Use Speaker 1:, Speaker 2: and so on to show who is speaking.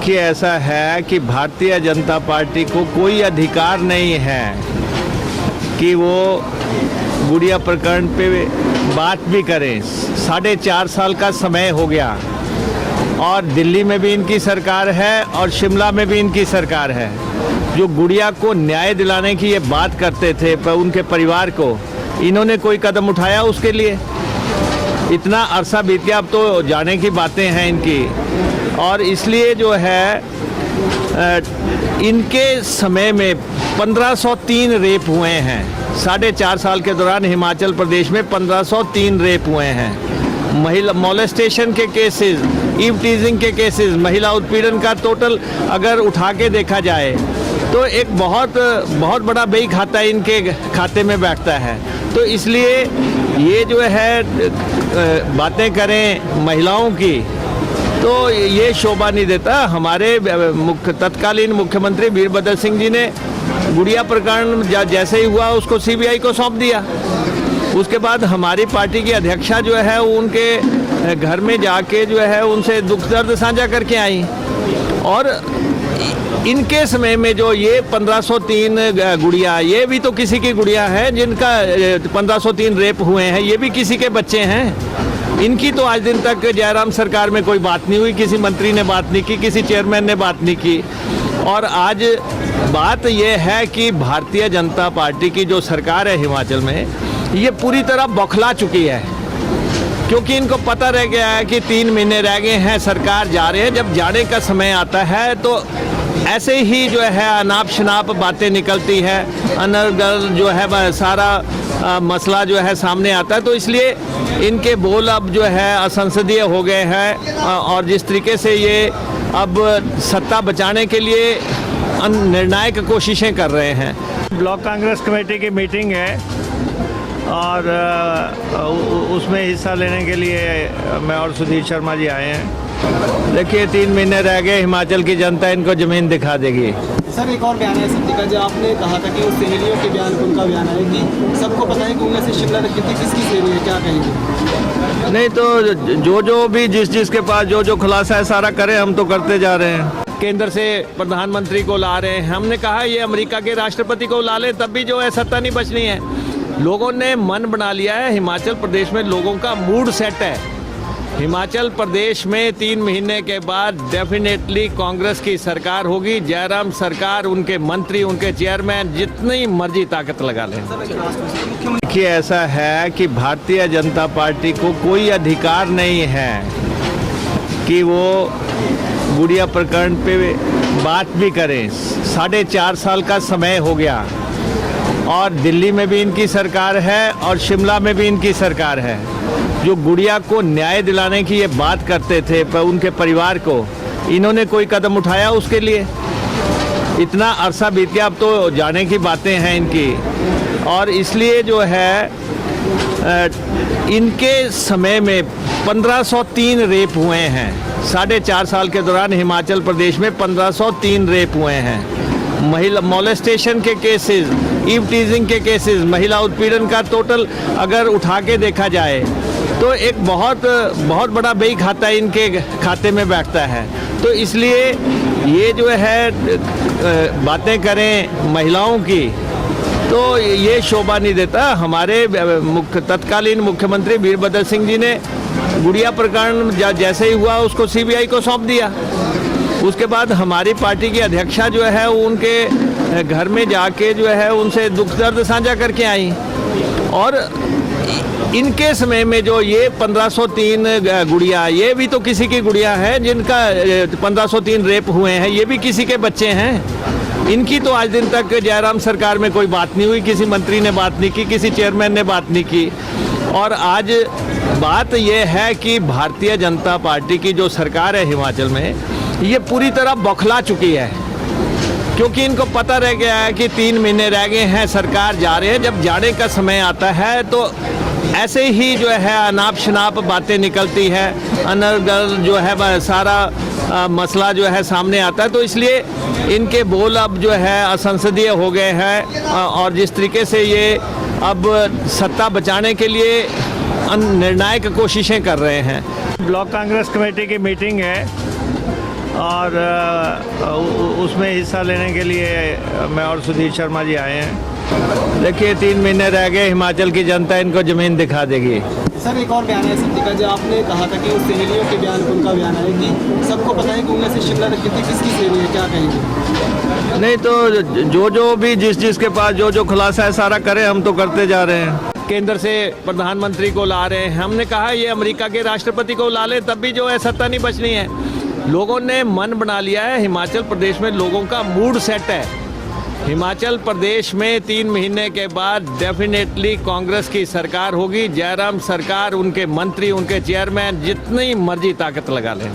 Speaker 1: देखिए, ऐसा है कि भारतीय जनता पार्टी को कोई अधिकार नहीं है कि वो गुड़िया प्रकरण पे बात भी करें। 4.5 साल का समय हो गया और दिल्ली में भी इनकी सरकार है और शिमला में भी इनकी सरकार है। जो गुड़िया को न्याय दिलाने की ये बात करते थे पर उनके परिवार को, इन्होंने कोई कदम उठाया उसके लिए? इतना अरसा बीत गया, अब तो जाने की बातें हैं इनकी। और इसलिए जो है इनके समय में 1503 रेप हुए हैं। 4.5 साल के दौरान हिमाचल प्रदेश में 1503 रेप हुए हैं। महिला मोलेस्टेशन के केसेस, ईव टीजिंग के केसेस, महिला उत्पीड़न का टोटल अगर उठा के देखा जाए तो एक बहुत बड़ा बही खाता इनके खाते में बैठता है। तो इसलिए ये जो है बातें करें महिलाओं की, तो ये शोभा नहीं देता। हमारे तत्कालीन मुख्यमंत्री वीरभद्र सिंह जी ने गुड़िया प्रकरण जैसे ही हुआ उसको सीबीआई को सौंप दिया। उसके बाद हमारी पार्टी की अध्यक्षा जो है उनके घर में जाके जो है उनसे दुख दर्द साझा करके आई। और इनके समय में जो ये 1503 गुड़िया, ये भी तो किसी की गुड़िया है जिनका 1503 रेप हुए हैं, ये भी किसी के बच्चे हैं। इनकी तो आज दिन तक जयराम सरकार में कोई बात नहीं हुई, किसी मंत्री ने बात नहीं की, किसी चेयरमैन ने बात नहीं की। और आज बात यह है कि भारतीय जनता पार्टी की जो सरकार है हिमाचल में, ये पूरी तरह बौखला चुकी है, क्योंकि इनको पता रह गया है कि 3 महीने रह गए हैं, सरकार जा रहे हैं। जब जाने का समय आता है तो ऐसे ही जो है अनाप शनाप बातें निकलती है, अनर्गल जो है सारा मसला जो है सामने आता है। तो इसलिए इनके बोल अब जो है असंसदीय हो गए हैं और जिस तरीके से ये अब सत्ता बचाने के लिए निर्णायक कोशिशें कर रहे हैं। ब्लॉक कांग्रेस कमेटी की मीटिंग है और उसमें हिस्सा लेने के लिए मैं और सुधीर शर्मा जी आए हैं। देखिए, 3 महीने रह गए, हिमाचल की जनता इनको ज़मीन दिखा देगी।
Speaker 2: सर, एक और बयान है सब्जी का, जो आपने कहा था कि उस सहेलियों के बयान, उनका बयान है कि सबको पता है कि उनमें से शिमला तक कितनी किसकी सहेली है, क्या कहेंगे?
Speaker 1: नहीं तो जो भी जिसके पास जो खुलासा है सारा करें, हम तो करते जा रहे हैं। केंद्र से प्रधानमंत्री को ला रहे हैं, हमने कहा ये अमेरिका के राष्ट्रपति को ला लें, तब भी जो है सत्ता नहीं बचनी है। लोगों ने मन बना लिया है, हिमाचल प्रदेश में लोगों का मूड सेट है। हिमाचल प्रदेश में 3 महीने के बाद डेफिनेटली कांग्रेस की सरकार होगी। जयराम सरकार, उनके मंत्री, उनके चेयरमैन जितनी मर्जी ताकत लगा लें। देखिए, ऐसा है कि भारतीय जनता पार्टी को कोई अधिकार नहीं है कि वो गुड़िया प्रकरण पे बात भी करें। 4.5 साल का समय हो गया और दिल्ली में भी इनकी सरकार है और शिमला में भी इनकी सरकार है। जो गुड़िया को न्याय दिलाने की ये बात करते थे पर उनके परिवार को, इन्होंने कोई कदम उठाया उसके लिए? इतना अरसा बीत गया, अब तो जाने की बातें हैं इनकी। और इसलिए जो है इनके समय में 1503 रेप हुए हैं। 4.5 साल के दौरान हिमाचल प्रदेश में 1503 रेप हुए हैं। महिला मोलेस्टेशन के केसेस, ईव टीजिंग के केसेस, महिला उत्पीड़न का टोटल अगर उठा के देखा जाए तो एक बहुत बड़ा बही खाता इनके खाते में बैठता है। तो इसलिए ये जो है बातें करें महिलाओं की, तो ये शोभा नहीं देता। हमारे तत्कालीन मुख्यमंत्री वीरभद्र सिंह जी ने गुड़िया प्रकरण जैसे ही हुआ उसको सीबीआई को सौंप दिया। उसके बाद हमारी पार्टी की अध्यक्षा जो है उनके घर में जाके जो है उनसे दुख दर्द साझा करके आई। और इनके समय में जो ये 1503 गुड़िया, ये भी तो किसी की गुड़िया है जिनका 1503 रेप हुए हैं, ये भी किसी के बच्चे हैं। इनकी तो आज दिन तक जयराम सरकार में कोई बात नहीं हुई, किसी मंत्री ने बात नहीं की, किसी चेयरमैन ने बात नहीं की। और आज बात यह है कि भारतीय जनता पार्टी की जो सरकार है हिमाचल में, ये पूरी तरह बौखला चुकी है, क्योंकि इनको पता रह गया है कि 3 महीने रह गए हैं, सरकार जा रहे हैं। जब जाने का समय आता है तो ऐसे ही जो है अनाप शनाप बातें निकलती है, अनर्गल जो है सारा मसला जो है सामने आता है। तो इसलिए इनके बोल अब जो है असंसदीय हो गए हैं और जिस तरीके से ये अब सत्ता बचाने के लिए निर्णायक कोशिशें कर रहे हैं। ब्लॉक कांग्रेस कमेटी की मीटिंग है और उसमें हिस्सा लेने के लिए मैं और सुधीर शर्मा जी आए हैं। देखिए 3 महीने रह गए, हिमाचल की जनता इनको ज़मीन दिखा देगी।
Speaker 2: सर एक और बयान है सिद्दीका जी, आपने कहा था कि उस सहेलियों के बयान उनका बयान है कि सबको पता है कि उनमें से शिमला रखी थी, किसकी सहेली है, क्या कहेंगे?
Speaker 1: नहीं तो जो भी जिसके पास जो खुलासा है सारा करे, हम तो करते जा रहे हैं। केंद्र से प्रधानमंत्री को ला रहे हैं, हमने कहा ये अमेरिका के राष्ट्रपति को ला ले, तब भी जो है सत्ता नहीं बचनी है। लोगों ने मन बना लिया है, हिमाचल प्रदेश में लोगों का मूड सेट है। हिमाचल प्रदेश में 3 महीने के बाद डेफिनेटली कांग्रेस की सरकार होगी। जयराम सरकार, उनके मंत्री, उनके चेयरमैन जितनी मर्जी ताकत लगा लें।